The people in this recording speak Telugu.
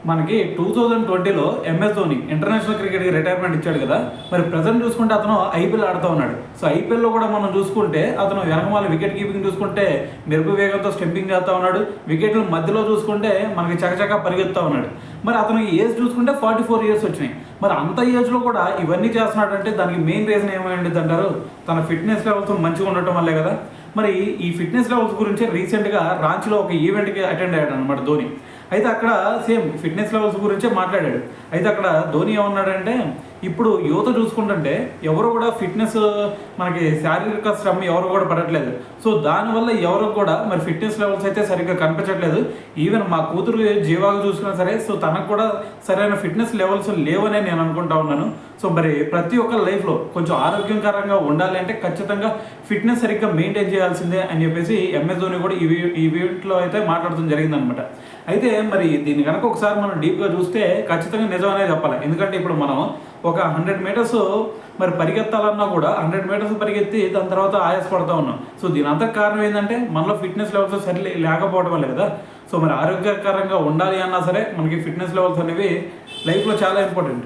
మనకి 2020లో ఎంఎస్ ధోని ఇంటర్నేషనల్ క్రికెట్కి రిటైర్మెంట్ ఇచ్చాడు కదా. మరి ప్రజెంట్ చూసుకుంటే అతను ఐపీఎల్ ఆడుతూ ఉన్నాడు. సో ఐపీఎల్లో కూడా మనం చూసుకుంటే అతను వెనకమాల వికెట్ కీపింగ్ చూసుకుంటే మెరుపు వేగంతో స్టెంపింగ్ చేస్తూ ఉన్నాడు. వికెట్ల మధ్యలో చూసుకుంటే మనకి చకచకా పరిగెత్తుతూ ఉన్నాడు. మరి అతను ఏజ్ చూసుకుంటే 44 ఇయర్స్ వచ్చినాయి. మరి అంత ఏజ్లో కూడా ఇవన్నీ చేస్తున్నాడు అంటే దానికి మెయిన్ రీజన్ ఏమైంది అంటారు? తన ఫిట్నెస్ లెవెల్స్ మంచిగా ఉండటం వల్లే కదా. మరి ఈ ఫిట్నెస్ లెవెల్స్ గురించి రీసెంట్గా రాంచీలో ఒక ఈవెంట్కి అటెండ్ అయ్యాడు అనమాట ధోని. అయితే అక్కడ సేమ్ ఫిట్నెస్ లెవెల్స్ గురించే మాట్లాడాడు. అయితే అక్కడ ధోని ఏమన్నాడంటే, ఇప్పుడు యువత చూసుకుంటుంటే ఎవరు కూడా ఫిట్నెస్ మనకి శారీరక శ్రమ ఎవరు కూడా పడట్లేదు. సో దానివల్ల ఎవరు కూడా మరి ఫిట్నెస్ లెవెల్స్ అయితే సరిగ్గా కనిపించట్లేదు. ఈవెన్ మా కూతురు జీవాగా చూసుకున్నా సరే, సో తనకు కూడా సరైన ఫిట్నెస్ లెవెల్స్ లేవనే నేను అనుకుంటా ఉన్నాను. సో మరి ప్రతి ఒక్క లైఫ్లో కొంచెం ఆరోగ్యకరంగా ఉండాలి అంటే ఖచ్చితంగా ఫిట్నెస్ సరిగ్గా మెయింటైన్ చేయాల్సిందే అని చెప్పేసి ఎంఎస్ ధోని కూడా ఈ వీటిలో అయితే మాట్లాడడం జరిగిందనమాట. అయితే మరి దీన్ని కనుక ఒకసారి మనం డీప్గా చూస్తే ఖచ్చితంగా నిజమనే చెప్పాలి. ఎందుకంటే ఇప్పుడు మనం ఒక 100 మీటర్స్ మరి పరిగెత్తాలన్నా కూడా 100 మీటర్స్ పరిగెత్తి దాని తర్వాత ఆయాసపడుతూ ఉన్నాం. సో దీని అంతా కారణం ఏంటంటే మనలో ఫిట్నెస్ లెవెల్స్ లేకపోవడం వల్ల కదా. సో మరి ఆరోగ్యకరంగా ఉండాలి అన్నా సరే మనకి ఫిట్నెస్ లెవెల్స్ అనేవి లైఫ్లో చాలా ఇంపార్టెంట్.